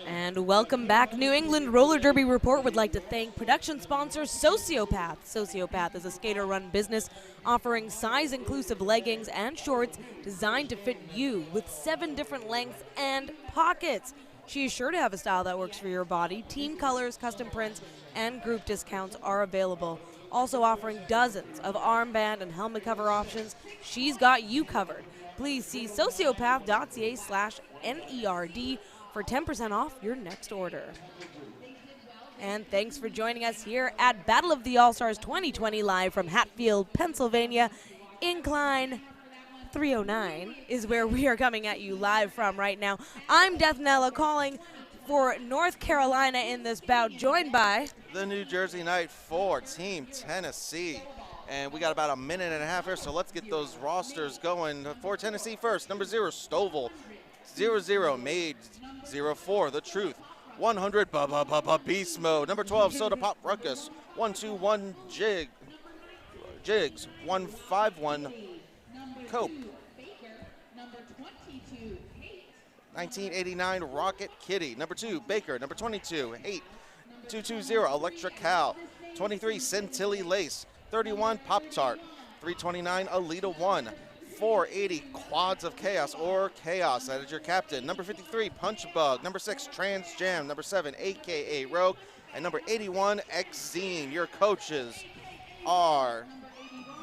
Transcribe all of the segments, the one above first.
And welcome back. New England Roller Derby Report would like to thank production sponsor Sociopath. Sociopath is a skater-run business offering size-inclusive leggings and shorts designed to fit you with 7 different lengths and pockets. She is sure to have a style that works for your body. Team colors, custom prints, and group discounts are available. Also offering dozens of armband and helmet cover options, she's got you covered. Please see sociopath.ca/NERD for 10% off your next order. And thanks for joining us here at Battle of the All-Stars 2020 live from Hatfield, Pennsylvania. Incline 309 is where we are coming at you live from right now. I'm Deathnella calling for North Carolina in this bout, joined by the New Jersey Knight for Team Tennessee. And we got about a minute and a half here, so let's get those rosters going. For Tennessee first, number 0, Stovall. 0-0, Made. 0-4, The Truth. 100, Beast Mode. Number 12, Soda Pop Ruckus. 121, Jigs. 151, Cope. 1989, Rocket Kitty. Number 2, Baker. Number 22, 8. 220, Electra Cal. 23, Centilly Lace. 31, Pop Tart. 329, Alita 1. 480, Quads of Chaos or Chaos. That is your captain. Number 53, Punch Bug. Number 6, Trans Jam. Number 7, AKA Rogue. And number 81, X-Zine. Your coaches are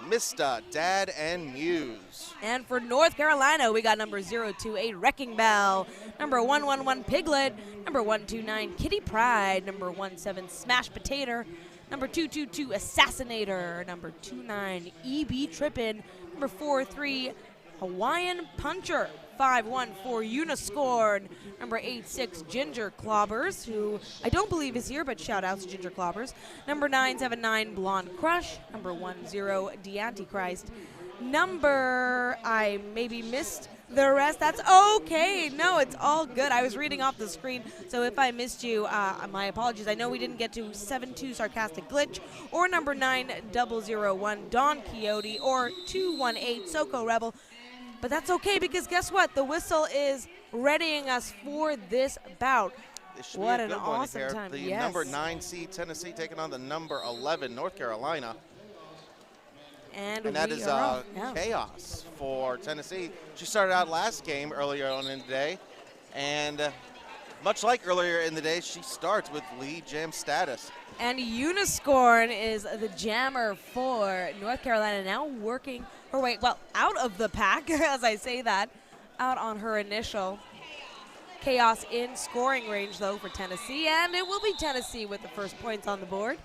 Mista, Dad, and Muse. And for North Carolina, we got number 028, Wrecking Bell. Number 111, Piglet. Number 129, Kitty Pride. Number 17, Smash Potato. Number 222, Assassinator. Number 29, EB Trippin'. Number 43, Hawaiian Puncher. 514, Uniscorn. Number 86, Ginger Clobbers, who I don't believe is here, but shout out to Ginger Clobbers. Number 979, Blonde Crush. Number 10, The Antichrist. Number, I maybe missed the rest. That's okay. No, it's all good. I was reading off the screen, so if I missed you, my apologies. I know we didn't get to 72 Sarcastic Glitch, or number 9001 Don Quixote, or 218 Soko Rebel. But that's okay, because guess what? The whistle is readying us for this bout. What an awesome time. The number 9 seed Tennessee taking on the number 11 North Carolina. And that is Chaos for Tennessee. She started out last game earlier on in the day, and much like earlier in the day, she starts with lead jam status. And Uniscorn is the jammer for North Carolina, now working her way, well, out of the pack, as I say that, out on her initial. Chaos in scoring range, though, for Tennessee, and it will be Tennessee with the first points on the board.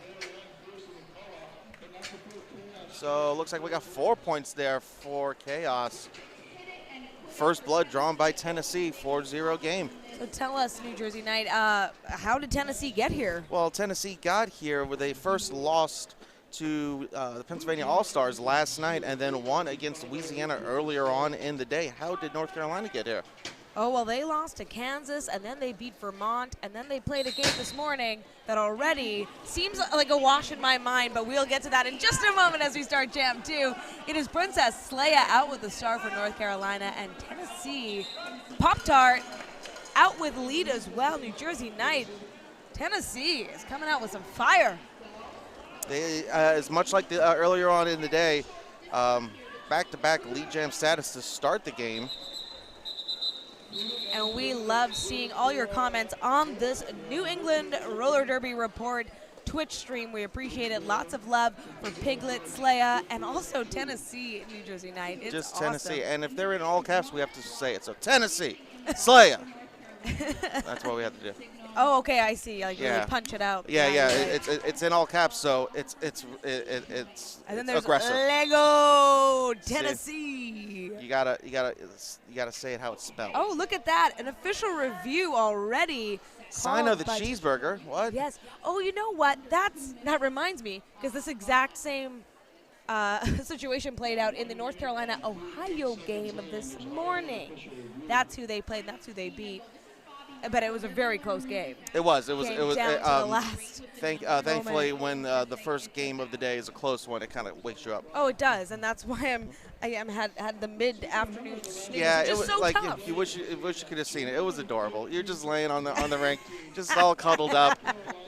So it looks like we got 4 points there for Chaos. First blood drawn by Tennessee, 4-0 game. So tell us, New Jersey Knight, how did Tennessee get here? Well, Tennessee got here where they first lost to the Pennsylvania All-Stars last night and then won against Louisiana earlier on in the day. How did North Carolina get here? Oh, well, they lost to Kansas, and then they beat Vermont, and then they played a game this morning that already seems like a wash in my mind, but we'll get to that in just a moment as we start Jam 2. It is Princess Leia out with the star for North Carolina, and Tennessee Pop-Tart out with lead as well. New Jersey Knight, Tennessee is coming out with some fire. They, as much like the, earlier on in the day, back-to-back lead jam status to start the game. And we love seeing all your comments on this New England Roller Derby Report Twitch stream. We appreciate it. Lots of love for Piglet, Slaya, and also Tennessee, New Jersey Knight. It's just awesome. Tennessee. And if they're in all caps, we have to say it. So Tennessee, Slaya. That's what we have to do. Oh, okay, I see. Like really punch it out. Yeah. It's in all caps, so it's and then there's aggressive. Lego Tennessee. You gotta say it how it's spelled. Oh, look at that! An official review already. Sign of the cheeseburger. What? Yes. Oh, you know what? That reminds me, because this exact same situation played out in the North Carolina-Ohio game of this morning. That's who they played. That's who they beat. But it was a very close game. It was. It was. Came down to the last thankfully, when the first game of the day is a close one, it kind of wakes you up. Oh, it does, and that's why I had the mid-afternoon snooze. Yeah, it just was so like tough. you wish you could have seen it. It was adorable. You're just laying on the rink, just all cuddled up,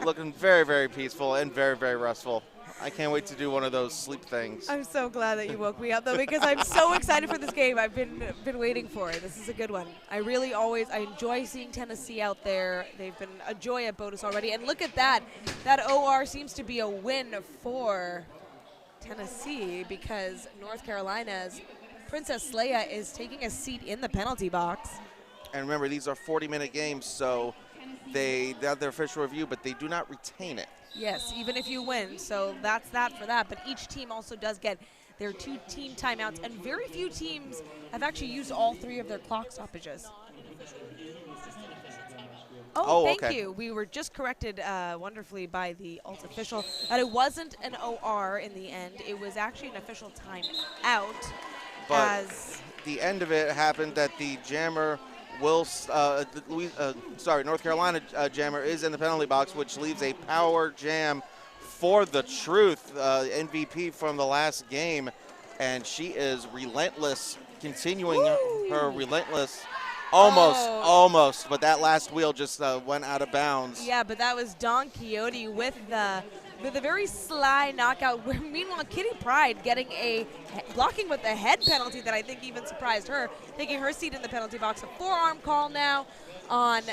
looking very, very peaceful and very, very restful. I can't wait to do one of those sleep things. I'm so glad that you woke me up, though, because I'm so excited for this game. I've been waiting for it. This is a good one. I enjoy seeing Tennessee out there. They've been a joy at BOTAS already. And look at that. That OR seems to be a win for Tennessee because North Carolina's Princess Leia is taking a seat in the penalty box. And remember, these are 40-minute games, so they have their official review, but they do not retain it. Yes, even if you win. So that's that for that. But each team also does get their 2 team timeouts, and very few teams have actually used all 3 of their clock stoppages. Oh, thank okay. you. We were just corrected wonderfully by the alt official that it wasn't an OR in the end. It was actually an official timeout. But the end of it happened that the jammer North Carolina jammer is in the penalty box, which leaves a power jam for the Truth, MVP from the last game, and she is relentless, continuing her relentless. Almost, but that last wheel just went out of bounds. Yeah, but that was Don Quixote with the very sly knockout. Meanwhile, Kitty Pryde getting blocking with a head penalty that I think even surprised her, taking her seat in the penalty box. A forearm call now on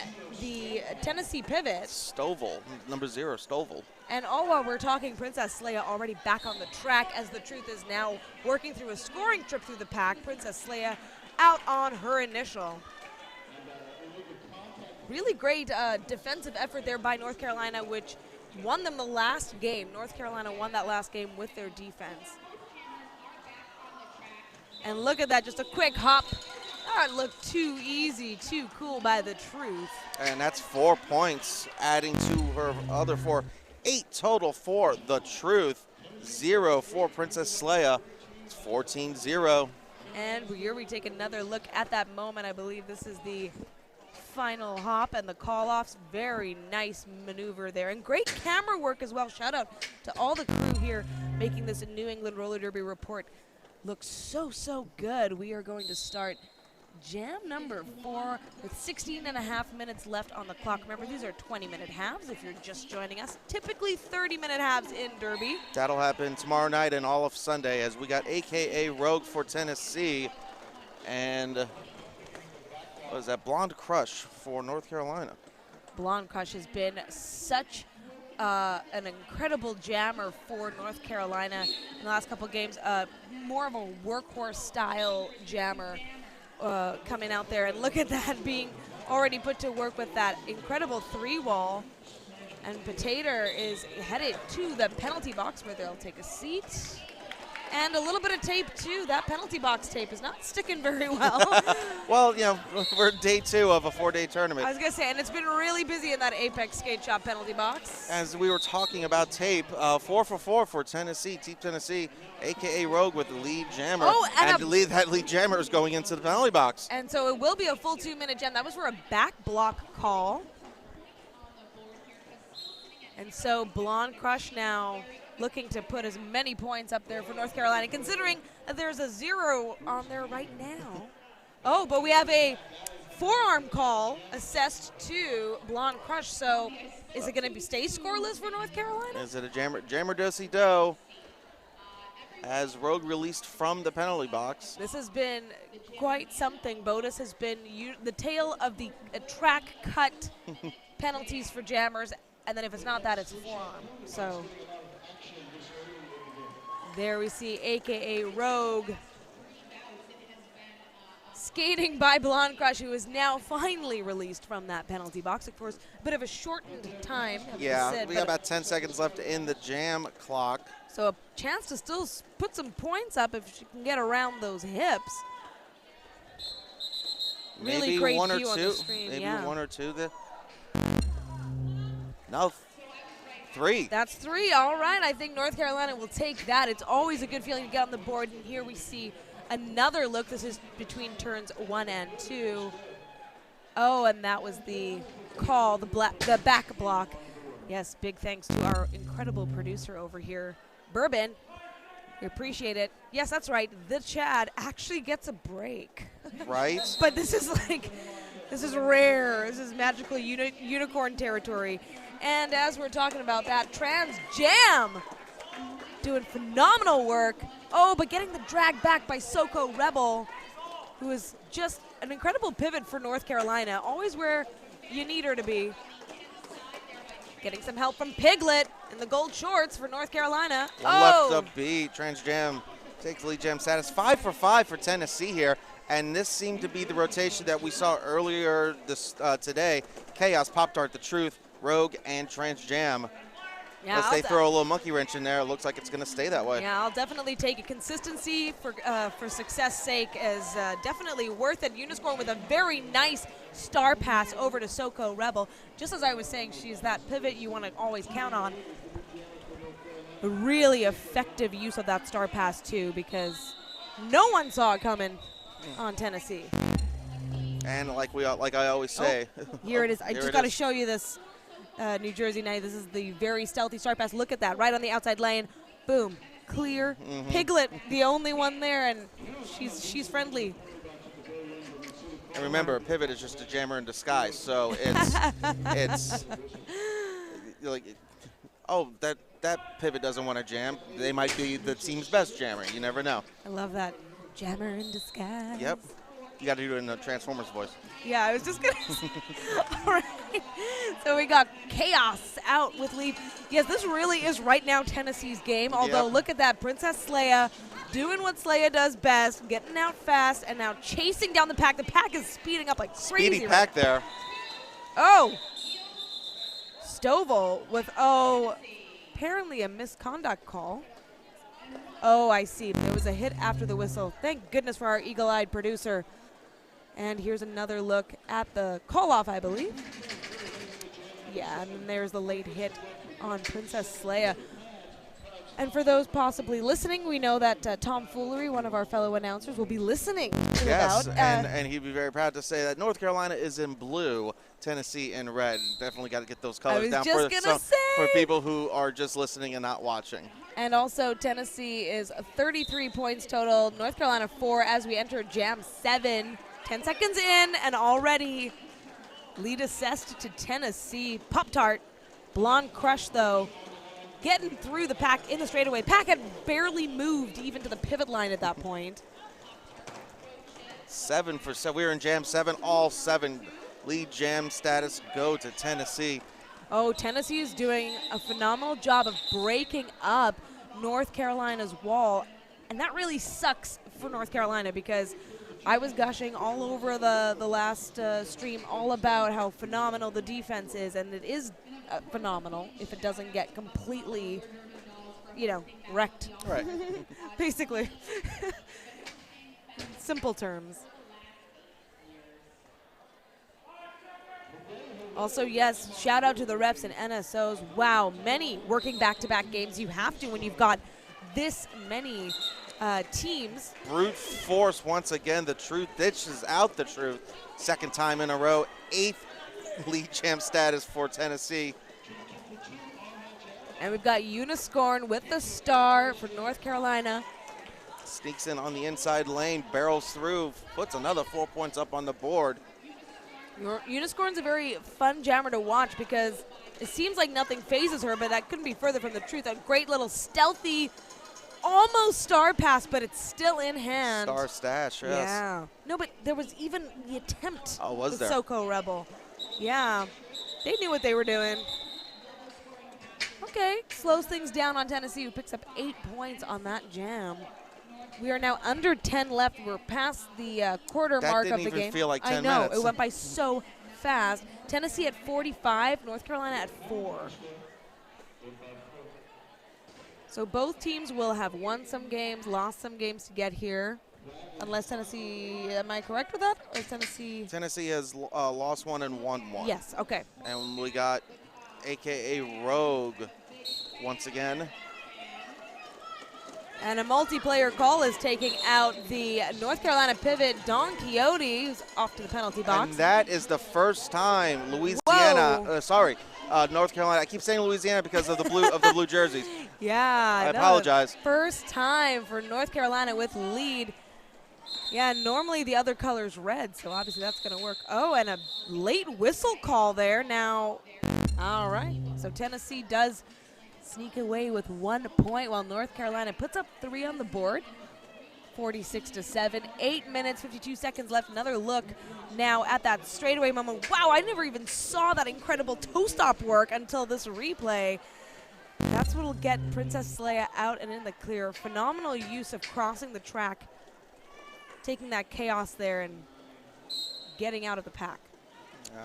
the Tennessee pivot. Stovall, number 0, Stovall. And all while we're talking, Princess Leia already back on the track as the Truth is now working through a scoring trip through the pack. Princess Leia out on her initial. Really great defensive effort there by North Carolina, which won them the last game. North Carolina won that last game with their defense. And look at that, just a quick hop. That looked too easy, too cool by the Truth. And that's 4 points, adding to her other 4. 8 total for the Truth, 0 for Princess Leia. It's 14-0. And here we take another look at that moment. I believe this is the final hop and the call-offs. Very nice maneuver there. And great camera work as well. Shout out to all the crew here making this New England Roller Derby report look so, so good. We are going to start jam number 4 with 16.5 minutes left on the clock. Remember, these are 20-minute halves if you're just joining us. Typically 30-minute halves in Derby. That'll happen tomorrow night and all of Sunday as we got AKA Rogue for Tennessee and what is that, Blonde Crush for North Carolina. Blonde Crush has been such an incredible jammer for North Carolina in the last couple games. More of a workhorse style jammer coming out there. And look at that being already put to work with that incredible 3-wall. And Potato is headed to the penalty box where they'll take a seat. And a little bit of tape, too. That penalty box tape is not sticking very well. Well, you know, we're day 2 of a 4-day tournament. I was going to say, and it's been really busy in that Apex Skate Shop penalty box. As we were talking about tape, 4 for 4 for Tennessee, Team Tennessee, a.k.a. Rogue with the lead jammer. Oh, and that lead jammer is going into the penalty box. And so it will be a full 2-minute jam. That was for a back block call. And so Blonde Crush now looking to put as many points up there for North Carolina, considering that there's a 0 on there right now. Oh, but we have a forearm call assessed to Blonde Crush. So is it going to stay scoreless for North Carolina? Is it a jammer? Jammer do-si-do as Rogue released from the penalty box. This has been quite something. BOTAS has been the tale of the track cut penalties for jammers, and then if it's not that, it's a forearm. So there we see AKA Rogue skating by Blonde Crush, who is now finally released from that penalty box. Of course, a bit of a shortened time. Yeah, we got about 10 seconds left in the jam clock. So a chance to still put some points up if she can get around those hips. Really Maybe great one or view on two. the screen. Maybe yeah. 1 or 2. No, 3. That's 3. All right. I think North Carolina will take that. It's always a good feeling to get on the board. And here we see another look. This is between turns 1 and 2. Oh, and that was the call, the back block. Yes, big thanks to our incredible producer over here, Bourbon. We appreciate it. Yes, that's right. The Chad actually gets a break. Right? But this is rare. This is magical unicorn territory. And as we're talking about that, Trans Jam doing phenomenal work. Oh, but getting the drag back by Soko Rebel, who is just an incredible pivot for North Carolina. Always where you need her to be. Getting some help from Piglet in the gold shorts for North Carolina. One left to beat. Trans Jam takes lead jam status. 5 for 5 for Tennessee here. And this seemed to be the rotation that we saw earlier today. Chaos, Pop-Tart, The Truth, Rogue, and Trans Jam. Yeah, Unless they throw a little monkey wrench in there, it looks like it's going to stay that way. Yeah, I'll definitely take it. Consistency for success' sake is definitely worth it. Uniscorn with a very nice star pass over to Soko Rebel. Just as I was saying, she's that pivot you want to always count on. A really effective use of that star pass, too, because no one saw it coming on Tennessee. And like I always say. Here it is. I just got to show you this. New Jersey Knight. This is the very stealthy star pass. Look at that, right on the outside lane. Boom, clear. Piglet, the only one there, and she's friendly. And remember, a pivot is just a jammer in disguise. So it's like, oh, that pivot doesn't want to jam. They might be the team's best jammer. You never know. I love that. Jammer in disguise. Yep. You got to do it in the Transformers voice. Yeah, I was just going to. All right. So we got Chaos out with lead. Yes, this really is right now Tennessee's game. Although, look at that. Princess Leia doing what Leia does best, getting out fast, and now chasing down the pack. The pack is speeding up like crazy. Speedy pack there. Oh. Stovall with, apparently a misconduct call. Oh, I see. There was a hit after the whistle. Thank goodness for our eagle-eyed producer. And here's another look at the call-off, I believe. Yeah, and then there's the late hit on Princess Leia. And for those possibly listening, we know that Tom Foolery, one of our fellow announcers, will be listening to the bout. And he'd be very proud to say that North Carolina is in blue, Tennessee in red. Definitely got to get those colors down for people who are just listening and not watching. And also Tennessee is 33 points total, North Carolina 4 as we enter Jam 7. 10 seconds in and already lead assessed to Tennessee. Pop-Tart, Blonde Crush though, getting through the pack in the straightaway. Pack had barely moved even to the pivot line at that point. 7 for 7. We're in Jam 7. All 7 lead jam status go to Tennessee. Oh, Tennessee is doing a phenomenal job of breaking up North Carolina's wall. And that really sucks for North Carolina because I was gushing all over the last stream all about how phenomenal the defense is. And it is phenomenal if it doesn't get completely, wrecked. Right. Basically. Simple terms. Also, yes, shout out to the refs and NSOs. Wow, many working back-to-back games. You have to when you've got this many teams. Brute force once again. The Truth ditches out the Truth. Second time in a row. 8th lead champ status for Tennessee. And we've got Uniscorn with the star for North Carolina. Sneaks in on the inside lane, barrels through, puts another 4 points up on the board. Uniscorn's a very fun jammer to watch because it seems like nothing phases her, but that couldn't be further from the truth. A great little stealthy, almost star pass, but it's still in hand. Star stash, yes. Yeah. No, but there was even the attempt. Oh, was there? Soko Rebel. Yeah. They knew what they were doing. Okay, slows things down on Tennessee, who picks up 8 points on that jam. We are now under 10 left. We're past the quarter mark of the game. That didn't even feel like 10 minutes. I know. Minutes. It went by so fast. Tennessee at 45, North Carolina at 4. So both teams will have won some games, lost some games to get here. Unless Tennessee, am I correct with that? Or is Tennessee? Tennessee has lost 1 and won 1. Yes, okay. And we got AKA Rogue once again. And a multiplayer call is taking out the North Carolina pivot, Don Quixote, who's off to the penalty box. And that is the first time Louisiana, North Carolina. I keep saying Louisiana because of the blue jerseys. Yeah. I apologize. First time for North Carolina with lead. Yeah, normally the other color's red, so obviously that's going to work. Oh, and a late whistle call there. Now, all right. So Tennessee does sneak away with 1 point while North Carolina puts up 3 on the board. 46-7, 8 minutes, 52 seconds left. Another look now at that straightaway moment. Wow, I never even saw that incredible toe stop work until this replay. That's what will get Princess Leia out and in the clear. Phenomenal use of crossing the track, taking that chaos there and getting out of the pack.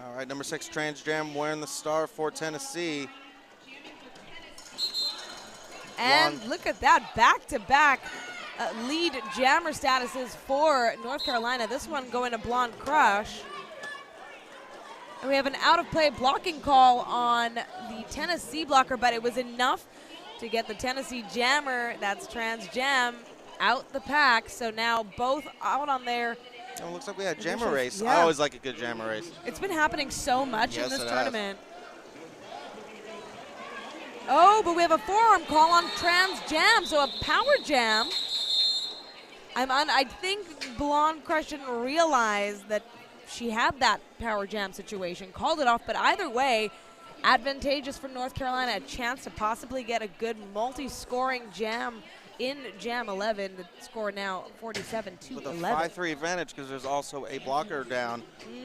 All right, number 6, Trans Jam wearing the star for Tennessee. And look at that, back-to-back lead jammer statuses for North Carolina. This one going to Blonde Crush. And we have an out-of-play blocking call on the Tennessee blocker, but it was enough to get the Tennessee jammer, that's Trans Jam, out the pack. So now both out on there. Oh, looks like we had a jammer race. Yeah. I always like a good jammer race. It's been happening so much in Yes, this it tournament. Oh, but we have a forearm call on Trans Jam, so a power jam. I think Blonde Crush didn't realize that she had that power jam situation, called it off, but either way, advantageous for North Carolina, a chance to possibly get a good multi-scoring jam in Jam 11. The score now 47-11. With a 5-3 advantage because there's also a blocker down,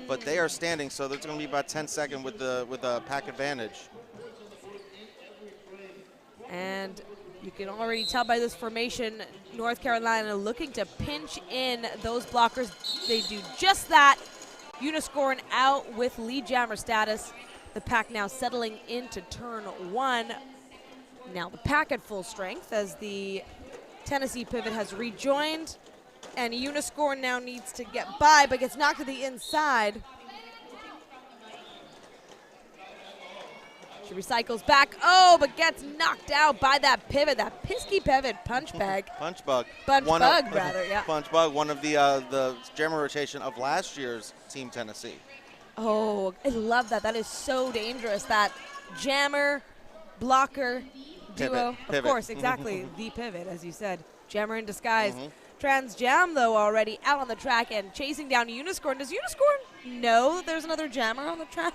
but they are standing, so there's going to be about 10 seconds with the pack advantage. And you can already tell by this formation, North Carolina looking to pinch in those blockers. They do just that. Uniscorin out with lead jammer status. The pack now settling into turn 1. Now the pack at full strength as the Tennessee pivot has rejoined. And Uniscorin now needs to get by, but gets knocked to the inside. She recycles back, but gets knocked out by that pivot, that pesky pivot punch bag. Punch bug. Punch bug, yeah. Punch bug, one of the jammer rotation of last year's Team Tennessee. Oh, I love that. That is so dangerous. That jammer, blocker, duo. Pivot. Of course, exactly. The pivot, as you said. Jammer in disguise. Trans Jam, though, already out on the track and chasing down Uniscorin. Does Uniscorin know that there's another jammer on the track?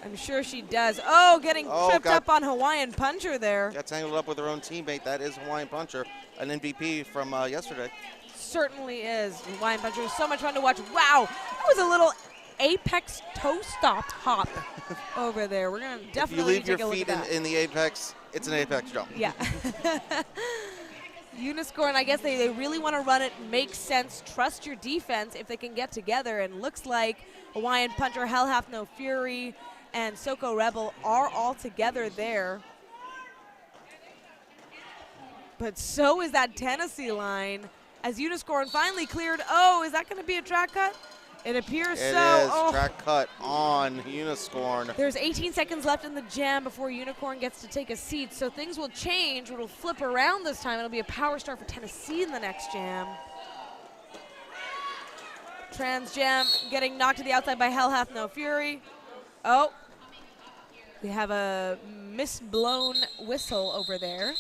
I'm sure she does. Oh, getting tripped up on Hawaiian Puncher there. Got tangled up with her own teammate. That is Hawaiian Puncher, an MVP from yesterday. Certainly is. Hawaiian Puncher is so much fun to watch. Wow, that was a little apex toe stop hop over there. We're going to definitely take a look at that. If you leave your feet in the apex, it's an apex jump. Yeah. Uniscorin, I guess they really want to run it, make sense, trust your defense if they can get together. And looks like Hawaiian Puncher, Hell Hath No Fury, and Soko Rebel are all together there. But so is that Tennessee line as Uniscorin finally cleared. Oh, is that going to be a track cut? It appears so. It is track cut on Uniscorin. There's 18 seconds left in the jam before Unicorn gets to take a seat, so things will change. It'll flip around this time. It'll be a power start for Tennessee in the next jam. Trans Jam getting knocked to the outside by Hell Hath No Fury. Oh, we have a misblown whistle over there.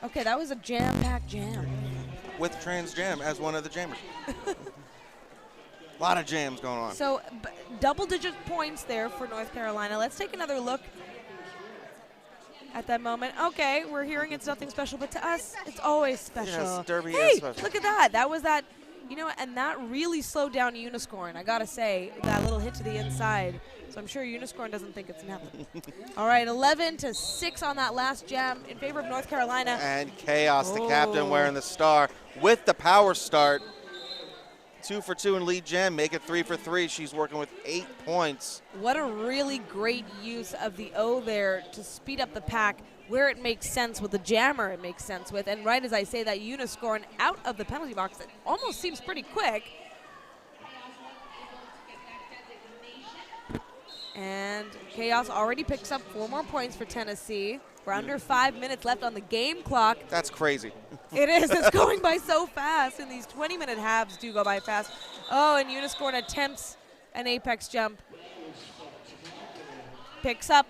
Okay, that was a jam-packed jam. With Trans Jam as one of the jammers. A lot of jams going on. So double-digit points there for North Carolina. Let's take another look at that moment. Okay, we're hearing it's nothing special, but to us, it's always special. Yes, Derby is special. Look at that. That was that, and that really slowed down Uniscorin. I got to say, that little hit to the inside. So I'm sure Uniscorin doesn't think it's nothing. All right, 11-6 on that last jam in favor of North Carolina. And Chaos, the captain, wearing the star with the power start. 2 for 2 in lead jam, make it 3 for 3. She's working with 8 points. What a really great use of the O there to speed up the pack where it makes sense with the jammer it makes sense with. And right as I say that, Uniscorin out of the penalty box. It almost seems pretty quick. And Chaos already picks up 4 more points for Tennessee. We're under 5 minutes left on the game clock. That's crazy. It is. It's going by so fast, and these 20-minute halves do go by fast. Oh, and Uniscorin attempts an apex jump. picks up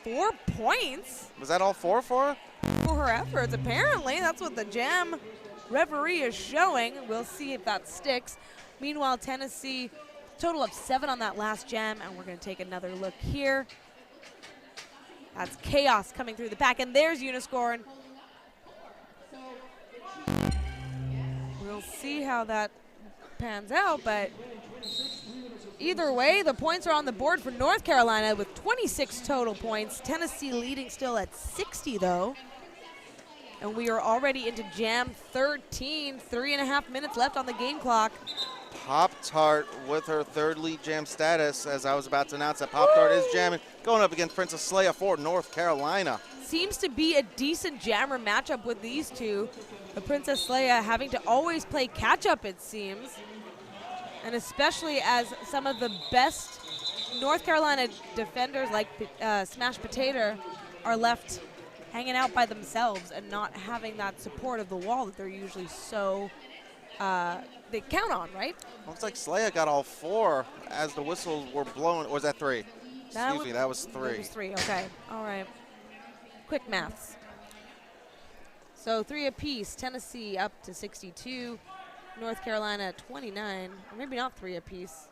4 points Was that all 4 for her? for her efforts. Apparently, that's what the jam referee is showing. We'll see if that sticks. Meanwhile, Tennessee, total of 7 on that last jam, and we're going to take another look here. That's chaos coming through the pack, and there's Uniscorn. We'll see how that pans out, but either way, the points are on the board for North Carolina with 26 total points. Tennessee leading still at 60, though. And we are already into jam 13, 3.5 minutes left on the game clock. Pop-Tart with her 3rd lead jam status, as I was about to announce that Pop-Tart is jamming, going up against Princess Leia for North Carolina. Seems to be a decent jammer matchup with these two. The Princess Leia having to always play catch-up, it seems. And especially as some of the best North Carolina defenders like Smash Potato are left hanging out by themselves and not having that support of the wall that they're usually so they count on, right? Looks like Leia got all 4 as the whistles were blowing. Or was that 3? Excuse me, that was 3. That was 3, okay. All right. Quick maths. So 3 apiece. Tennessee up to 62. North Carolina 29. Or maybe not 3 apiece,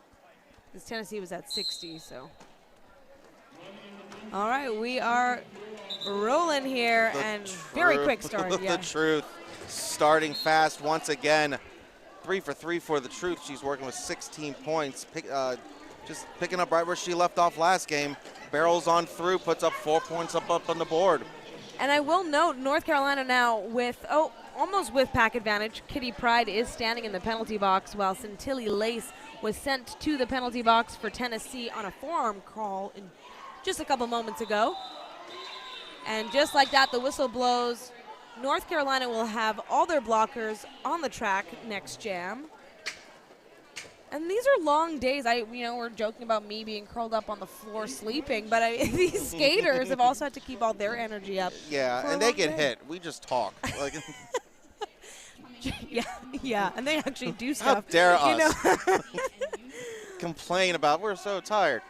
because Tennessee was at 60, so. All right, we are rolling here, and very quick start. Yeah. The Truth starting fast once again. 3 for 3 for the Truth. She's working with 16 points. Just picking up right where she left off last game. Barrels on through, puts up 4 points up on the board. And I will note North Carolina now with, almost with pack advantage. Kitty Pryde is standing in the penalty box while Centilli Lace was sent to the penalty box for Tennessee on a forearm call just a couple moments ago. And just like that, the whistle blows. North Carolina will have all their blockers on the track next jam. And these are long days. We're joking about me being curled up on the floor sleeping, but these skaters have also had to keep all their energy up. Yeah, and they get hit. We just talk. Like, yeah, and they actually do stuff. how dare us complain about we're so tired.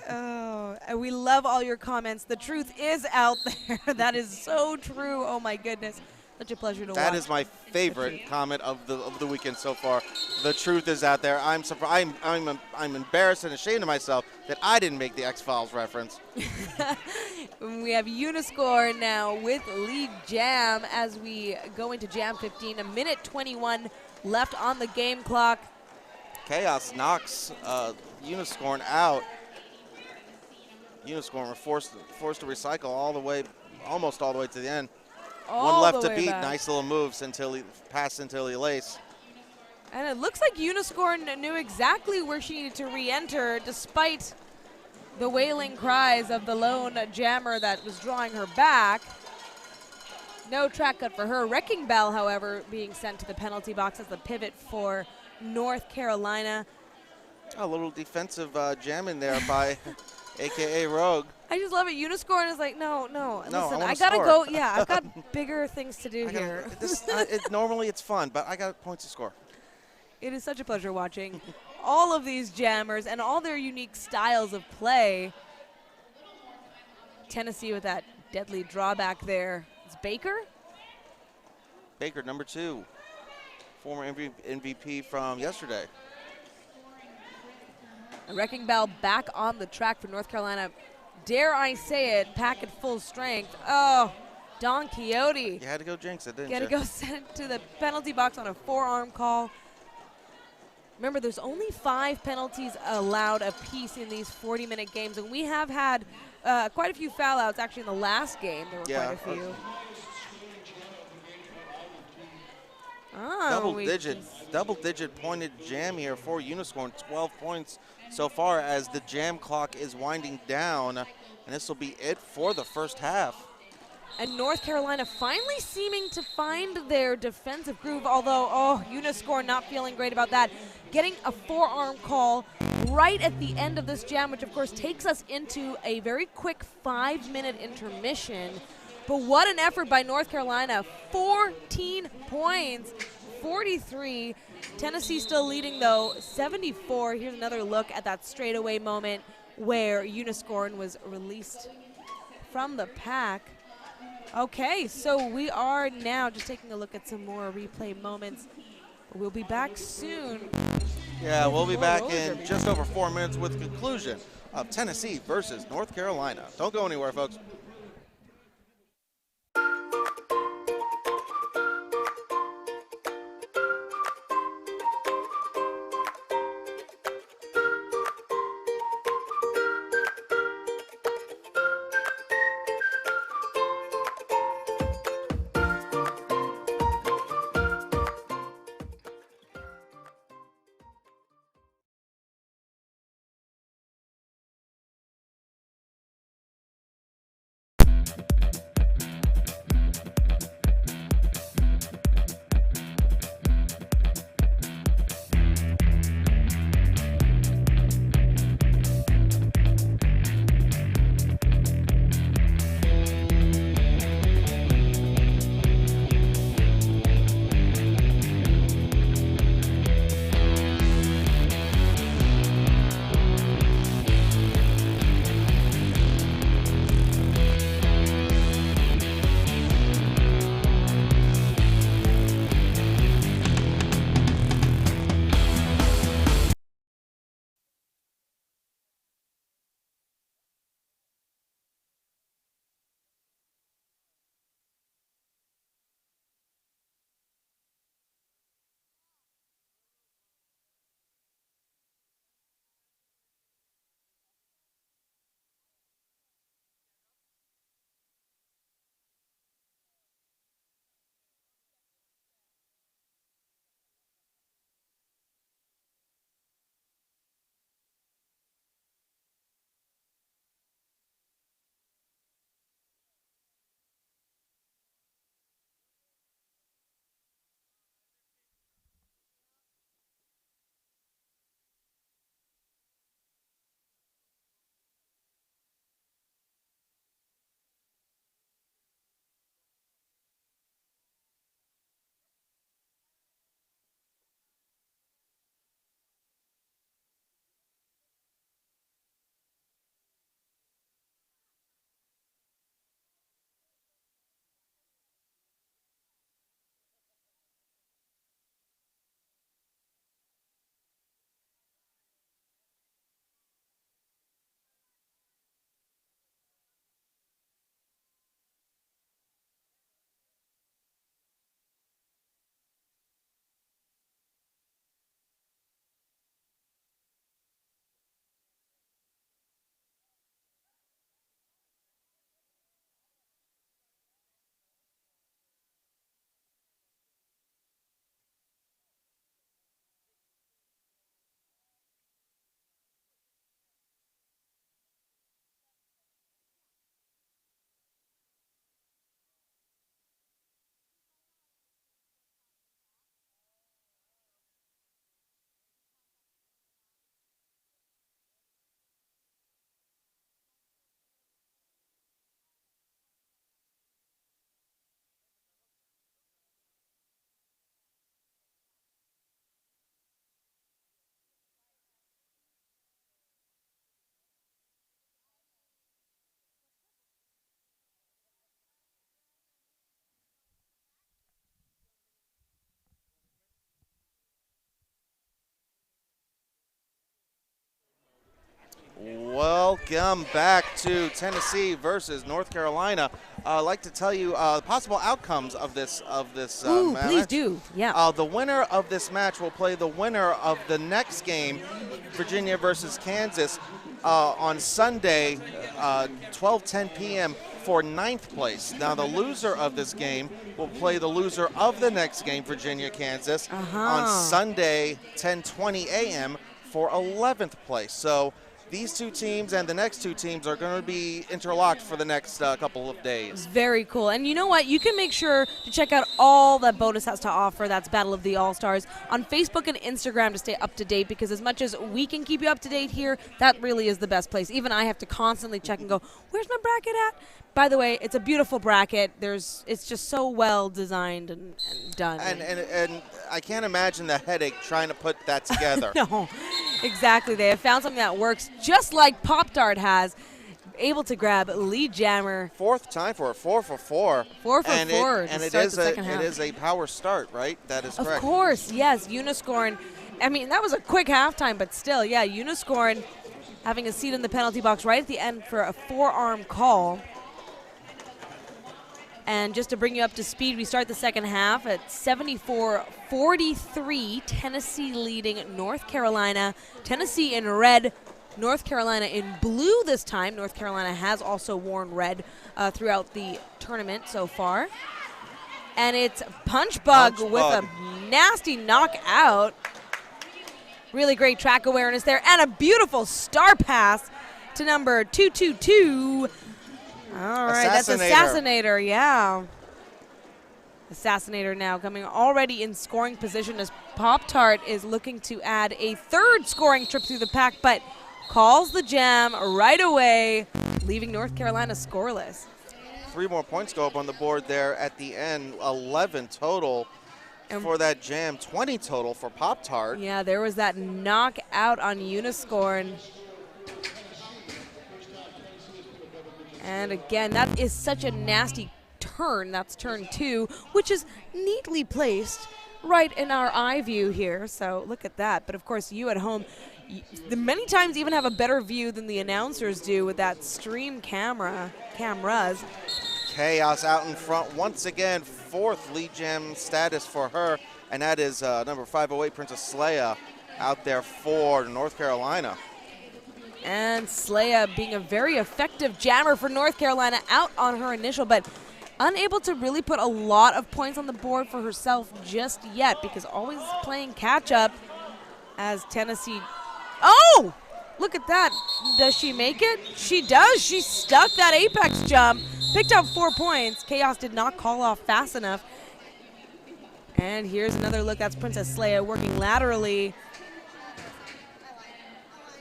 Oh, and we love all your comments. The truth is out there. That is so true. Oh my goodness, such a pleasure to watch. That is my favorite comment of the weekend so far. The truth is out there. I'm surprised. I'm embarrassed and ashamed of myself that I didn't make the X-Files reference. We have Uniscore now with League Jam as we go into Jam 15. 1:21 left on the game clock. Chaos knocks Uniscorn out. Uniscorn were forced to recycle almost all the way to the end. One left to beat. Back. Nice little move, past Centilli Lace. And it looks like Uniscorn knew exactly where she needed to re-enter, despite the wailing cries of the lone jammer that was drawing her back. No track cut for her. Wrecking Bell, however, being sent to the penalty box as the pivot for North Carolina. A little defensive jam in there by AKA Rogue. I just love it. Uniscorn is like, no. Listen, I gotta score. go. Yeah, I've got bigger things to do here. Normally it's fun, but I got points to score. It is such a pleasure watching all of these jammers and all their unique styles of play. Tennessee with that deadly drawback there. It's Baker. Baker, number 2, former MVP from yesterday. Wrecking Bell back on the track for North Carolina. Dare I say it, pack at full strength. Oh, Don Quixote. You had to go jinx it, didn't you? you? Got to go sent to the penalty box on a forearm call. Remember, there's only 5 penalties allowed apiece in these 40-minute games, and we have had quite a few foul-outs. Actually, in the last game, there were quite a few. Double-digit pointed jam here for Uniscorn. 12 points so far as the jam clock is winding down, and this will be it for the first half. And North Carolina finally seeming to find their defensive groove, although, Uniscorn not feeling great about that. Getting a forearm call right at the end of this jam, which of course takes us into a very quick 5-minute intermission. But what an effort by North Carolina. 14 points, 43. Tennessee still leading though, 74. Here's another look at that straightaway moment. where Uniscorn was released from the pack. Okay, so we are now just taking a look at some more replay moments. We'll be back soon. Yeah, we'll be back in just over 4 minutes with the conclusion of Tennessee versus North Carolina. Don't go anywhere, folks. Welcome back to Tennessee versus North Carolina. I'd like to tell you the possible outcomes of this Ooh, match. please do. Yeah. The winner of this match will play the winner of the next game, Virginia versus Kansas, on Sunday, 12:10 p.m. for 9th place. Now, the loser of this game will play the loser of the next game, Virginia-Kansas, on Sunday, 10:20 a.m. for 11th place. So these two teams and the next two teams are going to be interlocked for the next couple of days. Very cool. And you know what? You can make sure to check out all that BOTAS has to offer. That's Battle of the All-Stars on Facebook and Instagram to stay up to date, because as much as we can keep you up to date here, that really is the best place. Even I have to constantly check and go, where's my bracket at? By the way, it's a beautiful bracket. It's just so well designed and done. And I can't imagine the headache trying to put that together. No. Exactly. They have found something that works just like Pop-Tart has. Able to grab lead jammer. Fourth time for it, 4 for 4. 4 for 4 And to it start is the second half. it is a power start, right? That is correct. Of course, yes. Uniscorn. I mean, that was a quick halftime, but still, yeah, Uniscorn having a seat in the penalty box right at the end for a forearm call. And just to bring you up to speed, we start the second half at 74-43. Tennessee leading North Carolina. Tennessee in red, North Carolina in blue this time. North Carolina has also worn red throughout the tournament so far. And it's Punch Bug with a nasty knockout. Really great track awareness there. And a beautiful star pass to number 222. All right, that's Assassinator, yeah. Assassinator now coming already in scoring position as Pop-Tart is looking to add a third scoring trip through the pack, but calls the jam right away, leaving North Carolina scoreless. 3 more points go up on the board there at the end. 11 total for that jam, 20 total for Pop-Tart. Yeah, there was that knockout on Uniscorn. And again, that is such a nasty turn. That's turn 2, which is neatly placed right in our eye view here. So look at that. But of course, you at home, many times even have a better view than the announcers do with that stream cameras. Chaos out in front once again. 4th lead jam status for her. And that is number 508, Princess Leia, out there for North Carolina. And Leia being a very effective jammer for North Carolina out on her initial, but unable to really put a lot of points on the board for herself just yet because always playing catch up as Tennessee. Oh, look at that. Does she make it? She does. She stuck that apex jump, picked up 4 points. Chaos did not call off fast enough. And here's another look. That's Princess Leia working laterally.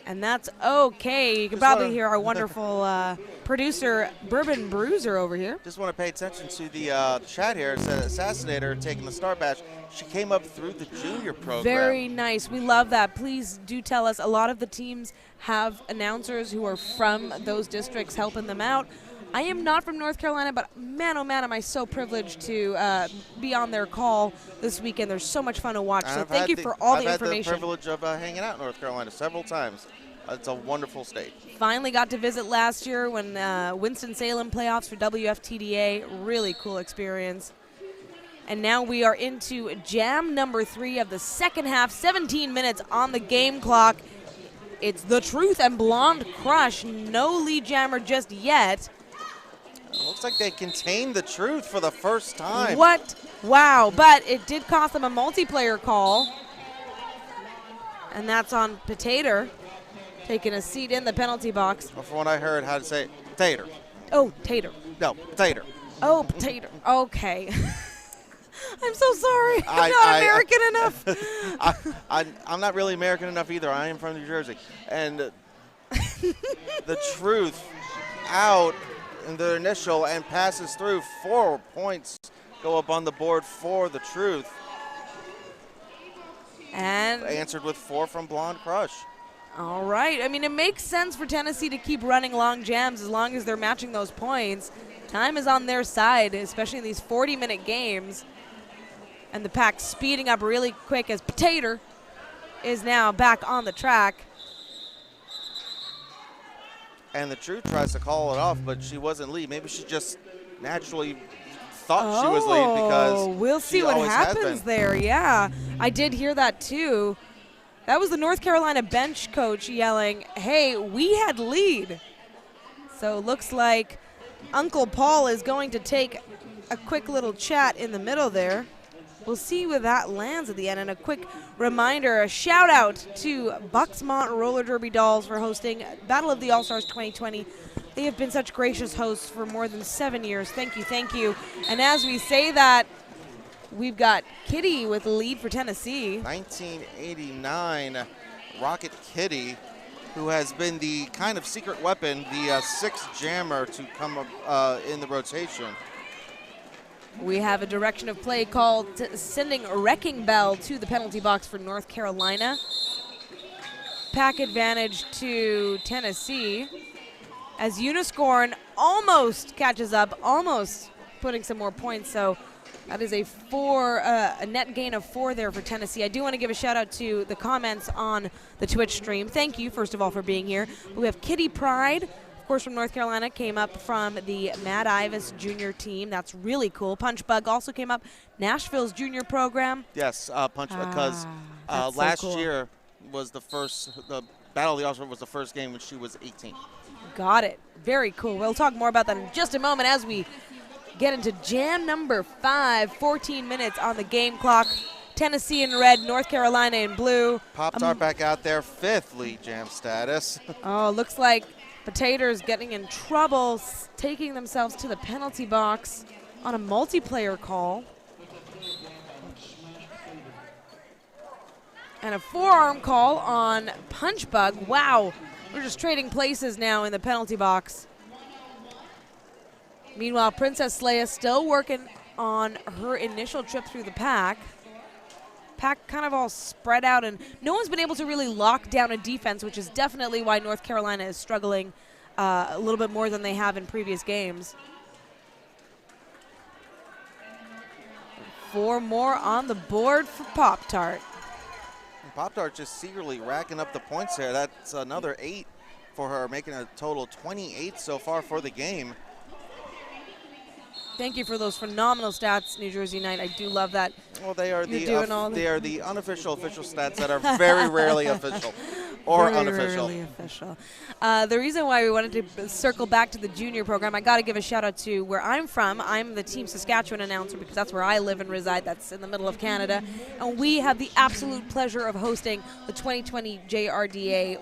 And that's okay. You can probably hear our wonderful producer, Bourbon Bruiser, over here. Just want to pay attention to the chat here. It said Assassinator taking the star bash. She came up through the junior program. Very nice. We love that. Please do tell us. A lot of the teams have announcers who are from those districts helping them out. I am not from North Carolina, but man, oh man, am I so privileged to be on their call this weekend. They're so much fun to watch. So thank you for all the information. I've had the privilege of hanging out in North Carolina several times. It's a wonderful state. Finally got to visit last year when Winston-Salem playoffs for WFTDA. Really cool experience. And now we are into jam number 3 of the second half. 17 minutes on the game clock. It's The Truth and Blonde Crush. No lead jammer just yet. Looks like they contained The Truth for the first time. What? Wow. But it did cost them a multiplayer call. And that's on Potato, taking a seat in the penalty box. Well, from what I heard, how to say it, Tater. Oh, Tater. No, Potato. Oh, Potato. Okay. I'm so sorry. I'm not American enough. I'm not really American enough either. I am from New Jersey. And The Truth out in the initial and passes through. 4 points go up on the board for The Truth. And answered with 4 from Blonde Crush. All right. I mean, it makes sense for Tennessee to keep running long jams as long as they're matching those points. Time is on their side, especially in these 40-minute games. And the pack speeding up really quick as Potato is now back on the track. And The Truth tries to call it off, but she wasn't lead. Maybe she just naturally thought she was lead because we'll see what happens there. Yeah, I did hear that too. That was the North Carolina bench coach yelling, hey, we had lead. So looks like Uncle Paul is going to take a quick little chat in the middle there. We'll see where that lands at the end. And a quick reminder, a shout out to Bucksmont Roller Derby Dolls for hosting Battle of the All-Stars 2020. They have been such gracious hosts for more than 7 years. Thank you, thank you. And as we say that, we've got Kitty with the lead for Tennessee. 1989 Rocket Kitty, who has been the kind of secret weapon, the sixth jammer to come up in the rotation. We have a direction of play called sending a Wrecking Bell to the penalty box for North Carolina. pack advantage to Tennessee as Uniscorn almost catches up, almost putting some more points. So that is a net gain of 4 there for Tennessee. I do want to give a shout out to the comments on the Twitch stream. Thank you, first of all, for being here. We have Kitty Pride, of course, from North Carolina, came up from the Matt Ivis junior team. That's really cool. Punch Bug also came up, Nashville's junior program. Yes, Punch, because last year was the Battle of the All-Stars was the first game when she was 18. Got it. Very cool. We'll talk more about that in just a moment as we get into jam number 5. 14 minutes on the game clock. Tennessee in red, North Carolina in blue. Pop-Tart back out there, 5th lead jam status. Oh, looks like Potatoes getting in trouble, taking themselves to the penalty box on a multiplayer call. And a forearm call on Punch Bug. Wow, we're just trading places now in the penalty box. Meanwhile, Princess Leia still working on her initial trip through the pack. Pack kind of all spread out, and no one's been able to really lock down a defense, which is definitely why North Carolina is struggling a little bit more than they have in previous games. 4 more on the board for Pop-Tart. Pop-Tart just secretly racking up the points here. That's another 8 for her, making a total of 28 so far for the game. Thank you for those phenomenal stats, New Jersey Knight. I do love that. Well, they are the unofficial official stats that are very rarely official or very unofficial. Rarely official. The reason why we wanted to circle back to the junior program, I got to give a shout out to where I'm from. I'm the Team Saskatchewan announcer because that's where I live and reside. That's in the middle of Canada. And we have the absolute pleasure of hosting the 2020 JRDA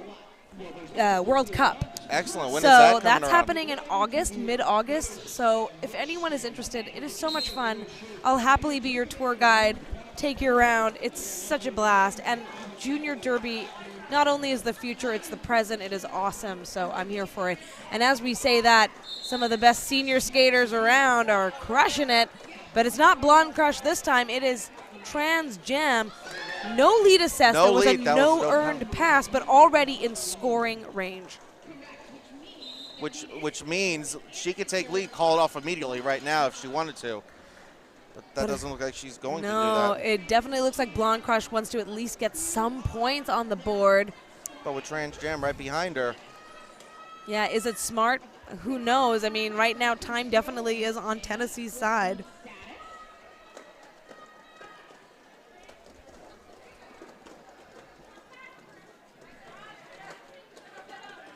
World Cup. Excellent. When is so that coming that's around? happening in August, mid-August. So if anyone is interested, it is so much fun. I'll happily be your tour guide, take you around. It's such a blast. And Junior Derby not only is the future, it's the present. It is awesome. So I'm here for it. And as we say that, some of the best senior skaters around are crushing it. But it's not Blonde Crush this time. It is Trans Jam. No lead assessed. No there was lead. a That no was earned pass, but already in scoring range. Which means she could take lead, call it off immediately right now if she wanted to. But that doesn't look like she's going to do No, that. it definitely looks like Blonde Crush wants to at least get some points on the board. But with Trans Jam right behind her. Yeah, is it smart? Who knows? I mean, right now time definitely is on Tennessee's side.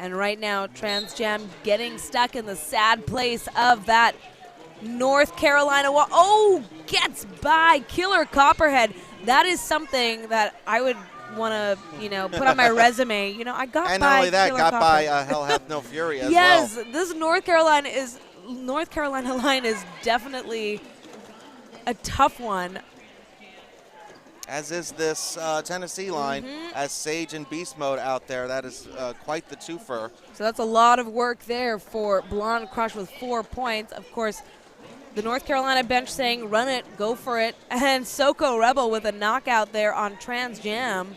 And right now, Trans Jam getting stuck in the sad place of that North Carolina wall. Oh, gets by Killer Copperhead. That is something that I would want to, put on my resume. I got by. And not only that, Killer got by Copperhead. Hell Hath No Fury as yes, well. this North Carolina line is definitely a tough one. As is this Tennessee line, as Sage and Beast Mode out there. That is quite the twofer. So that's a lot of work there for Blonde Crush with 4 points. Of course, the North Carolina bench saying, run it, go for it. And Soko Rebel with a knockout there on Trans Jam.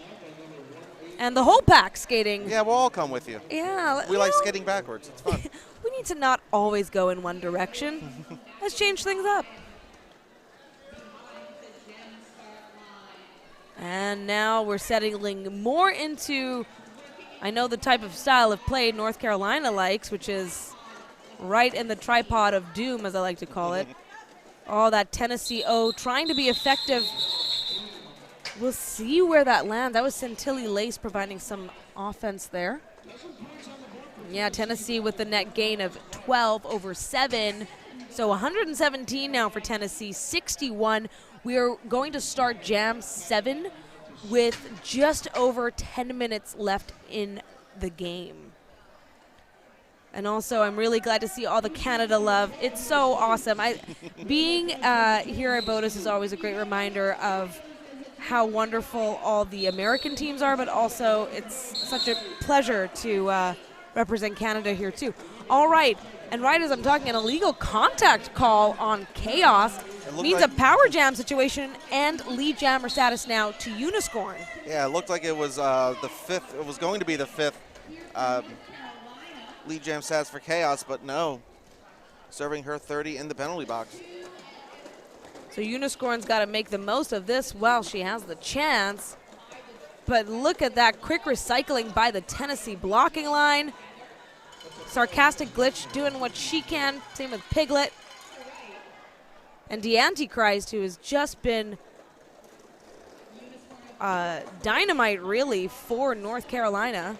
And the whole pack skating. Yeah, we'll all come with you. Yeah. We like skating backwards. It's fun. We need to not always go in one direction. Let's change things up. And now we're settling more into, I know the type of style of play North Carolina likes, which is right in the tripod of doom, as I like to call it. Oh, that Tennessee O trying to be effective. We'll see where that lands. That was Centilli Lace providing some offense there. Yeah, Tennessee with the net gain of 12 over 7. So 117 now for Tennessee, 61. We are going to start Jam 7 with just over 10 minutes left in the game. And also, I'm really glad to see all the Canada love. It's so awesome. Being here at BOTAS is always a great reminder of how wonderful all the American teams are, but also it's such a pleasure to represent Canada here too. All right, and right as I'm talking, an illegal contact call on Chaos. Means like, a power jam situation and lead jammer status now to Uniscorn. Yeah, it looked like it was the fifth. It was going to be the fifth lead jam stats for Chaos, but no. Serving her 30 in the penalty box. So Uniscorn's got to make the most of this while she has the chance. But look at that quick recycling by the Tennessee blocking line. Sarcastic Glitch doing what she can. Same with Piglet. And the Antichrist, who has just been dynamite, really, for North Carolina.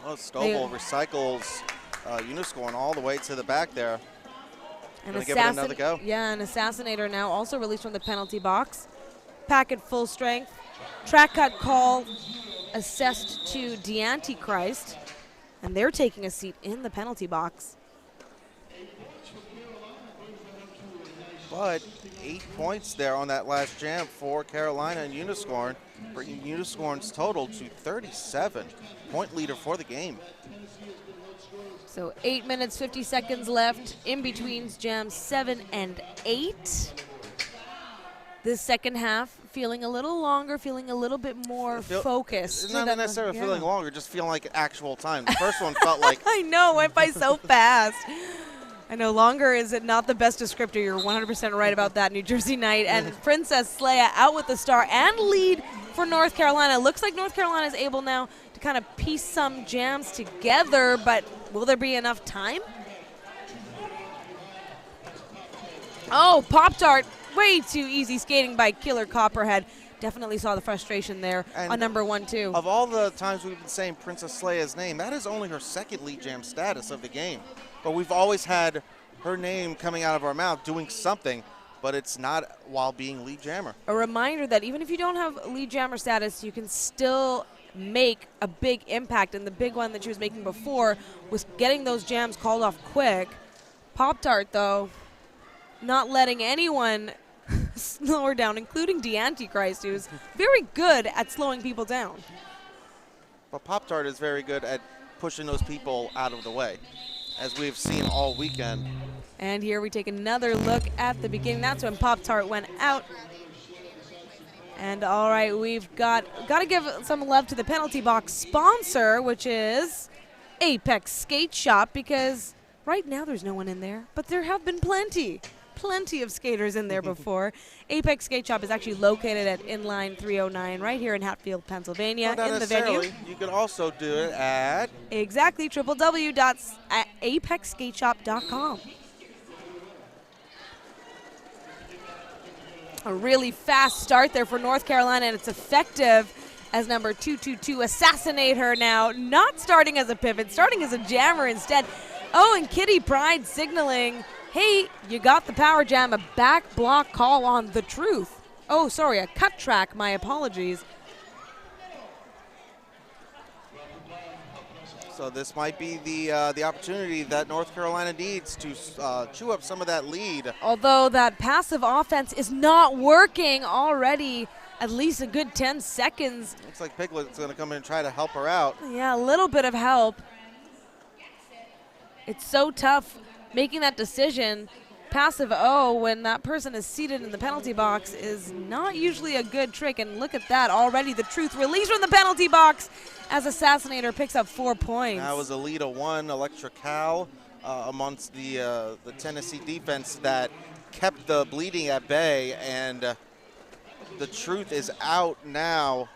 Oh, Stovall recycles Uniscorn all the way to the back there. Gonna give it another go. Yeah, an Assassinator now also released from the penalty box. Pack at full strength. Track cut call assessed to the Antichrist. And they're taking a seat in the penalty box. But 8 points there on that last jam for Carolina and Uniscorn, bringing Uniscorn's total to 37. Point leader for the game. So 8 minutes, 50 seconds left in between jams 7 and 8. This second half feeling a little longer, feeling a little bit more focused. It's not necessarily feeling longer, just feeling like actual time. The first one felt like... I know, went by so fast. I know longer is not the best descriptor. You're 100% right about that, New Jersey Knight. And Princess Leia out with the star and lead for North Carolina. Looks like North Carolina is able now to kind of piece some jams together, but will there be enough time? Oh, Pop-Tart, way too easy skating by Killer Copperhead. Definitely saw the frustration there on number 1, too. Of all the times we've been saying Princess Leia's name, that is only her second lead jam status of the game. But we've always had her name coming out of our mouth doing something, but it's not while being lead jammer. A reminder that even if you don't have lead jammer status, you can still make a big impact. And the big one that she was making before was getting those jams called off quick. Pop-Tart, though, not letting anyone slow her down, including the Antichrist, who's very good at slowing people down. But Pop-Tart is very good at pushing those people out of the way, as we've seen all weekend. And here we take another look at the beginning. That's when Pop-Tart went out. And all right, we've got to give some love to the penalty box sponsor, which is Apex Skate Shop, because right now there's no one in there, but there have been plenty of skaters in there before. Apex Skate Shop is actually located at Inline 309 right here in Hatfield, Pennsylvania, in the venue. You could also do it at... Exactly, www.apexskateshop.com. A really fast start there for North Carolina, and it's effective as number 222 Assassinator now, not starting as a pivot, starting as a jammer instead. Oh, and Kitty Pride signaling, hey, you got the power jam, a back block call on the truth. Oh, sorry, a cut track, my apologies. So this might be the opportunity that North Carolina needs to chew up some of that lead. Although that passive offense is not working already, at least a good 10 seconds. Looks like Piglet's going to come in and try to help her out. Yeah, a little bit of help. It's so tough making that decision. Passive O when that person is seated in the penalty box is not usually a good trick. And look at that, already the truth released from the penalty box as Assassinator picks up 4 points. That was a lead of 1 Electra Cal amongst the Tennessee defense that kept the bleeding at bay, and the truth is out now.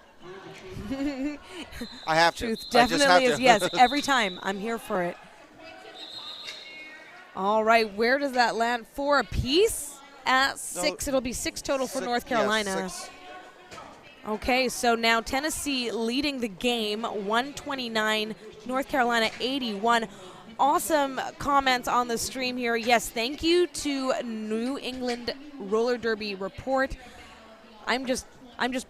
I have to. Truth definitely is, yes, every time. I'm here for it. All right, where does that land? 4 apiece? At 6, it'll be 6 total for North Carolina. Yeah, 6. Okay, so now Tennessee leading the game, 129, North Carolina 81. Awesome comments on the stream here. Yes, thank you to New England Roller Derby Report. I'm just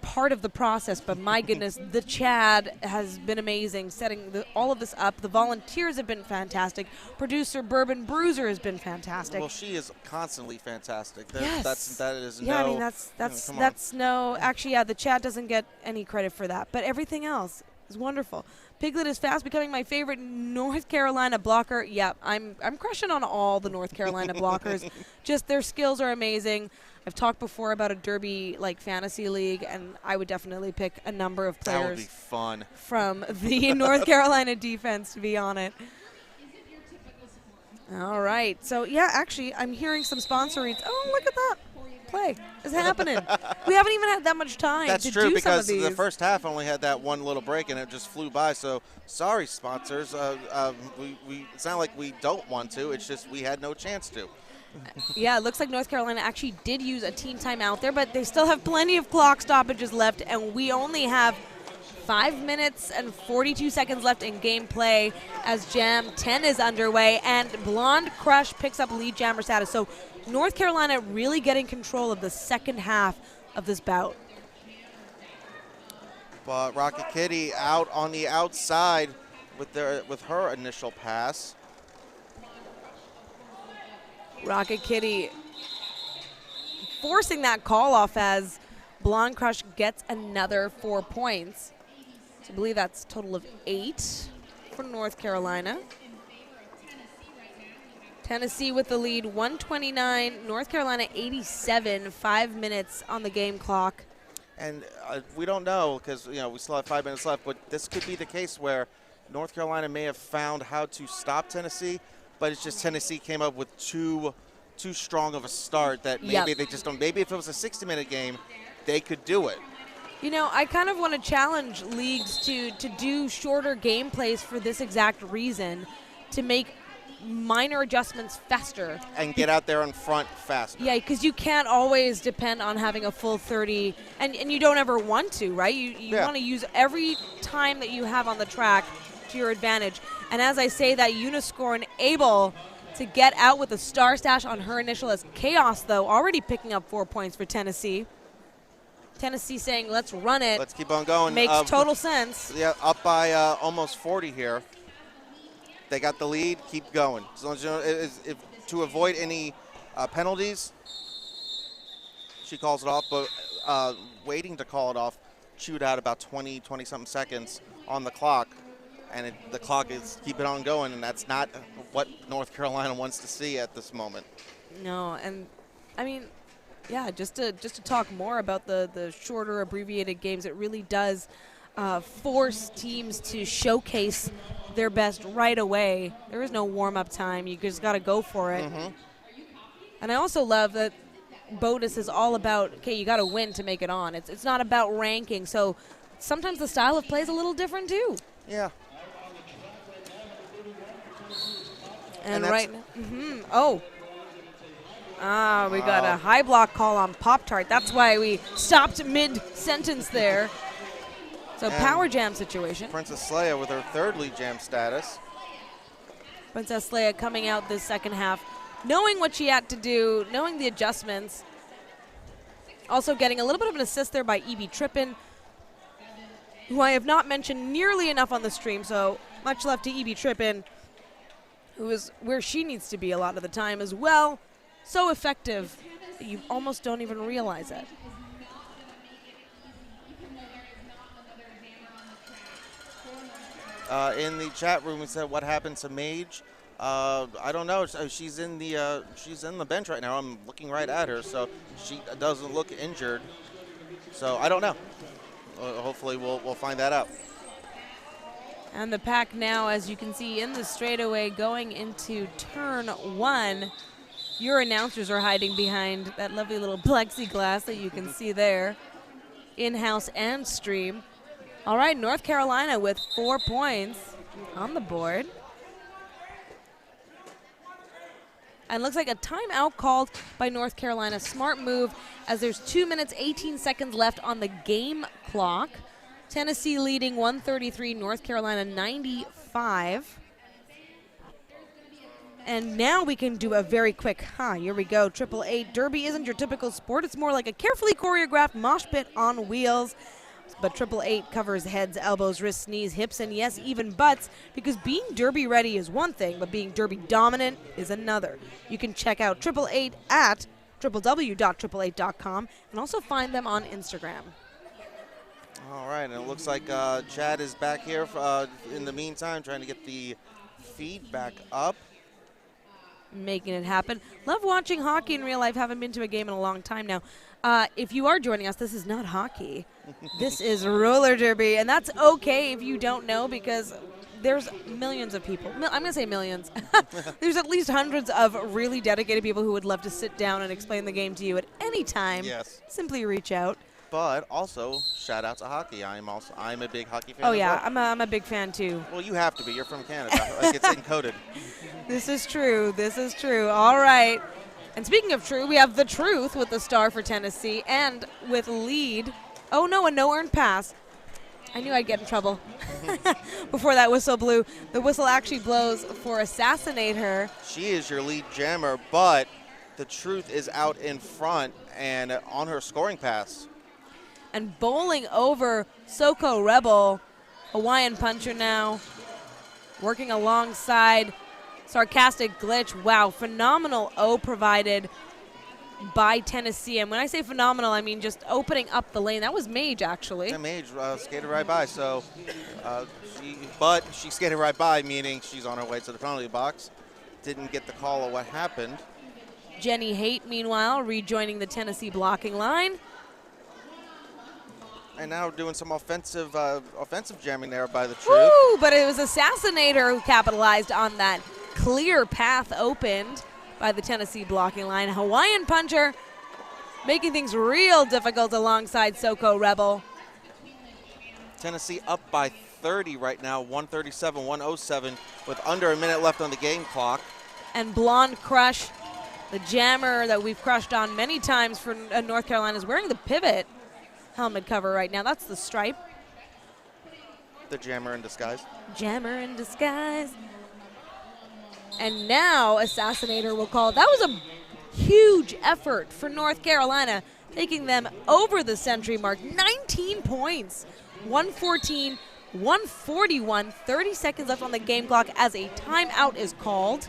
part of the process, but my goodness, the Chad has been amazing setting all of this up. The volunteers have been fantastic. Producer Bourbon Bruiser has been fantastic. Well, she is constantly fantastic. Yes. That is yeah, no. I mean, that's no. Actually, yeah, the Chad doesn't get any credit for that, but everything else, It's wonderful. Piglet is fast becoming my favorite North Carolina blocker. Yeah, I'm crushing on all the North Carolina blockers. Just their skills are amazing. I've talked before about a Derby like fantasy league, and I would definitely pick a number of players. That would be fun. From the North Carolina defense to be on it. All right. So, yeah, actually, I'm hearing some sponsor reads. Oh, look at that. Play is happening. We haven't even had that much time That's to true, do because some of these. the first half only had that one little break and it just flew by. So sorry, sponsors. It's not like we don't want to. It's just we had no chance to. Yeah, it looks like North Carolina actually did use a team timeout there, but they still have plenty of clock stoppages left, and we only have 5 minutes and 42 seconds left in game play as Jam 10 is underway, and Blonde Crush picks up lead jammer status. So North Carolina really getting control of the second half of this bout. But Rocket Kitty out on the outside with her initial pass. Rocket Kitty forcing that call off as Blonde Crush gets another 4 points. So I believe that's a total of 8 for North Carolina. Tennessee with the lead, 129. North Carolina 87. 5 minutes on the game clock. And we don't know because we still have 5 minutes left. But this could be the case where North Carolina may have found how to stop Tennessee, but it's just Tennessee came up with too strong of a start that maybe they just don't. Maybe if it was a 60-minute game, they could do it. I kind of want to challenge leagues to do shorter game plays for this exact reason, to make minor adjustments faster. And get out there in front faster. Yeah, because you can't always depend on having a full 30, and you don't ever want to, right? You want to use every time that you have on the track to your advantage. And as I say that, Uniscorn able to get out with a star stash on her initial as Chaos, though, already picking up 4 points for Tennessee. Tennessee saying, let's run it. Let's keep on going. Makes total sense. Yeah, up by almost 40 here. They got the lead. Keep going. As long as to avoid any penalties, she calls it off. But waiting to call it off, chewed out about 20-something seconds on the clock. And the clock is keep it on going, and that's not what North Carolina wants to see at this moment. No, and I mean, yeah, just to talk more about the shorter abbreviated games, it really does force teams to showcase their best right away. There is no warm-up time. You just got to go for it. Mm-hmm. And I also love that BOTAS is all about, okay, you got to win to make it on. It's not about ranking. So sometimes the style of play is a little different too. Yeah. And right now, we got a high block call on Pop-Tart. That's why we stopped mid-sentence there. So power jam situation. Princess Leia with her third lead jam status. Princess Leia coming out this second half, knowing what she had to do, knowing the adjustments. Also getting a little bit of an assist there by Evie Trippin, who I have not mentioned nearly enough on the stream, so much love to Evie Trippin, who is where she needs to be a lot of the time as well. So effective that you almost don't even realize it. In the chat room, we said, "What happened to Mage?" I don't know. She's in the bench right now. I'm looking right at her, so she doesn't look injured. So I don't know. Hopefully, we'll find that out. And the pack now, as you can see, in the straightaway going into turn 1. Your announcers are hiding behind that lovely little plexiglass that you can see there, in-house and stream. All right, North Carolina with 4 points on the board. And looks like a timeout called by North Carolina. Smart move, as there's 2 minutes, 18 seconds left on the game clock. Tennessee leading 133, North Carolina 95. And now we can do a very quick, here we go, 888. Derby isn't your typical sport. It's more like a carefully choreographed mosh pit on wheels. But 888 covers heads, elbows, wrists, knees, hips, and yes, even butts, because being Derby ready is one thing, but being Derby dominant is another. You can check out 888 at www.888.com and also find them on Instagram. All right, and it looks like Chad is back here in the meantime, trying to get the feed back up. Making it happen. Love watching hockey in real life. Haven't been to a game in a long time now. If you are joining us, this is not hockey. This is roller derby, and that's okay if you don't know, because there's millions of people. I'm going to say millions. There's at least hundreds of really dedicated people who would love to sit down and explain the game to you at any time. Yes. Simply reach out. But also, shout out to hockey. I'm a big hockey fan. Oh, as yeah. well. I'm a big fan, too. Well, you have to be. You're from Canada. Like, it's encoded. This is true. This is true. All right. And speaking of true, we have the truth with the star for Tennessee and with lead. Oh, no, a no earned pass. I knew I'd get in trouble before that whistle blew. The whistle actually blows for Assassinate Her. She is your lead jammer, but the truth is out in front and on her scoring pass. And bowling over Soko Rebel, Hawaiian puncher now, working alongside Sarcastic Glitch. Wow, phenomenal O provided by Tennessee. And when I say phenomenal, I mean just opening up the lane. That was Mage, actually. Yeah, Mage skated right by. So, she skated right by, meaning she's on her way to the penalty box. Didn't get the call of what happened. Jenny Haight, meanwhile, rejoining the Tennessee blocking line. And now doing some offensive jamming there by the Truth. Woo, but it was Assassinator who capitalized on that clear path opened by the Tennessee blocking line. Hawaiian puncher making things real difficult alongside Soko Rebel. Tennessee up by 30 right now, 137-107 with under a minute left on the game clock. And Blonde Crush, the jammer that we've crushed on many times for North Carolina, is wearing the pivot helmet cover right now. That's the stripe. The jammer in disguise. Jammer in disguise. And now Assassinator will call. That was a huge effort for North Carolina, taking them over the century mark. 19 points, 114, 141, 30 seconds left on the game clock as a timeout is called.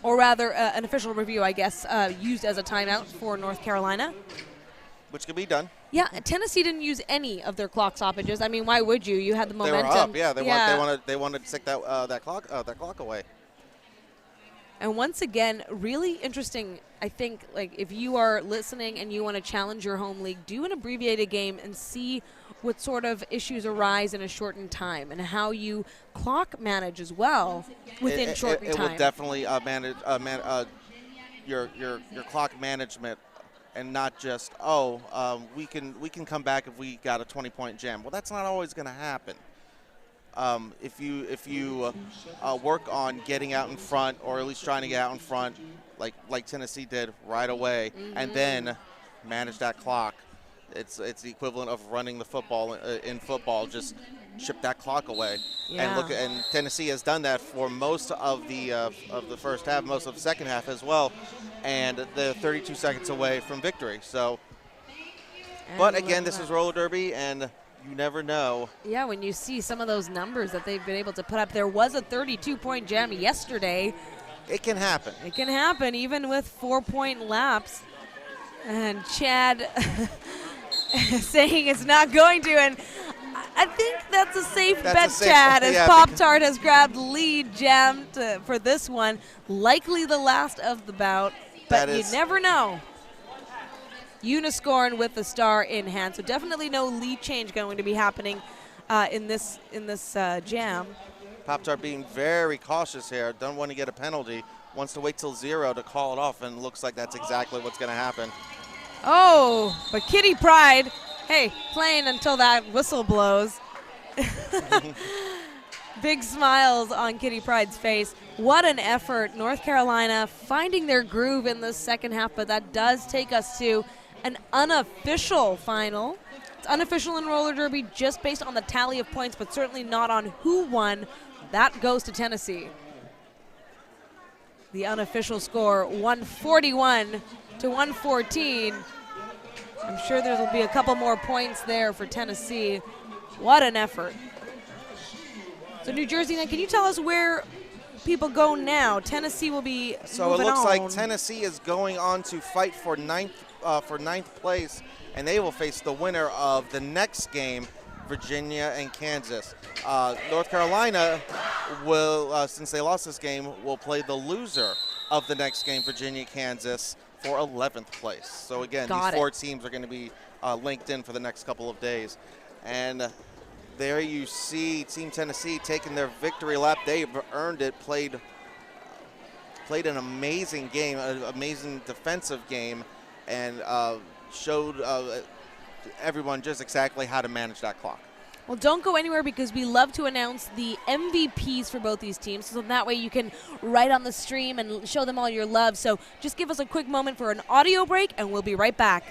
Or rather, an official review, I guess, used as a timeout for North Carolina. Which can be done. Yeah, Tennessee didn't use any of their clock stoppages. I mean, why would you? You had the momentum. They were up, yeah. They wanted to take that clock away. And once again, really interesting. I think, like, if you are listening and you want to challenge your home league, do an abbreviated game and see what sort of issues arise in a shortened time and how you clock manage as well within shortened time. It will definitely manage your clock management. And not just, we can come back if we got a 20-point jam. Well, that's not always going to happen. If you work on getting out in front, or at least trying to get out in front, like Tennessee did right away, and then manage that clock, it's the equivalent of running the football in football. Just chip that clock away. Yeah. And Tennessee has done that for most of the first half, most of the second half as well, and they're 32 seconds away from victory. So, but again, this is roller derby, and you never know. Yeah, when you see some of those numbers that they've been able to put up, there was a 32-point jam yesterday. It can happen. It can happen even with 4-point laps. And Chad saying it's not going to, and I think that's a safe bet, Chad, as Pop-Tart has grabbed lead jam for this one. Likely the last of the bout, but you never know. Uniscorn with the star in hand, so definitely no lead change going to be happening in this jam. Pop-Tart being very cautious here. Don't want to get a penalty. Wants to wait till 0 to call it off, and looks like that's exactly what's going to happen. Oh, but Kitty Pride, hey, playing until that whistle blows. Big smiles on Kitty Pride's face. What an effort. North Carolina finding their groove in the second half, but that does take us to an unofficial final. It's unofficial in roller derby just based on the tally of points, but certainly not on who won. That goes to Tennessee. The unofficial score, 141 to 114. I'm sure there will be a couple more points there for Tennessee. What an effort. So New Jersey, now can you tell us where people go now? Tennessee will be So moving it looks on. like Tennessee is going on to fight for ninth place, and they will face the winner of the next game, Virginia and Kansas. North Carolina will, since they lost this game, will play the loser of the next game, Virginia, Kansas, for 11th place. So again, these 4 teams are going to be linked in for the next couple of days. And there you see Team Tennessee taking their victory lap. They've earned it, played an amazing game, an amazing defensive game, and showed everyone just exactly how to manage that clock. Well, don't go anywhere because we love to announce the MVPs for both these teams, so that way you can write on the stream and show them all your love. So just give us a quick moment for an audio break, and we'll be right back.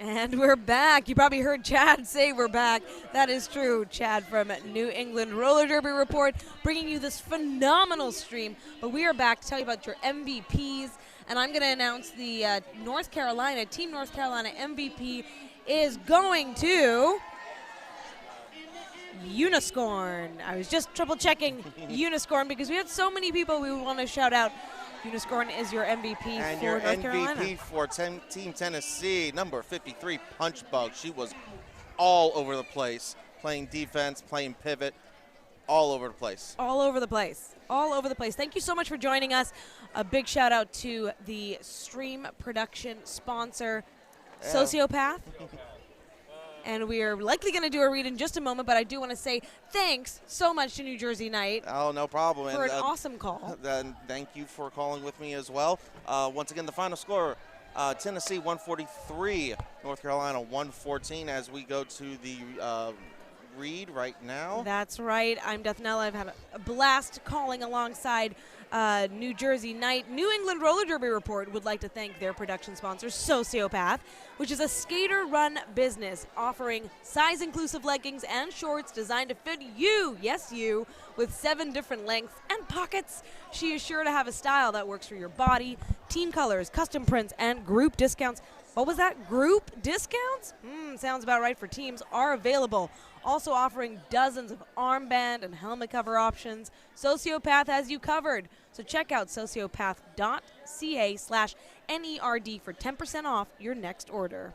And we're back. You probably heard Chad say we're back. That is true. Chad from New England Roller Derby Report bringing you this phenomenal stream. But we are back to tell you about your MVPs. And I'm going to announce the Team North Carolina MVP is going to Uniscorn. I was just triple checking Uniscorn because we had so many people we want to shout out. Uniscorn is your MVP and for your North MVP Carolina. for Team Tennessee, number 53, Punchbug. She was all over the place, playing defense, playing pivot, all over the place. All over the place. All over the place. Thank you so much for joining us. A big shout out to the stream production sponsor, Sociopath. And we are likely going to do a read in just a moment, but I do want to say thanks so much to New Jersey Night. Oh, no problem. For an awesome call. Thank you for calling with me as well. Once again, the final score, Tennessee 143, North Carolina 114 as we go to the read right now. That's right. I'm Deathnella. I've had a blast calling alongside New Jersey Night. New England Roller Derby Report would like to thank their production sponsor, Sociopath, which is a skater-run business offering size-inclusive leggings and shorts designed to fit you, yes you, with 7 different lengths and pockets. She is sure to have a style that works for your body. Team colors, custom prints, and group discounts. What was that? Group discounts? Sounds about right for teams are available. Also offering dozens of armband and helmet cover options. Sociopath has you covered. So check out sociopath.ca/NERD for 10% off your next order.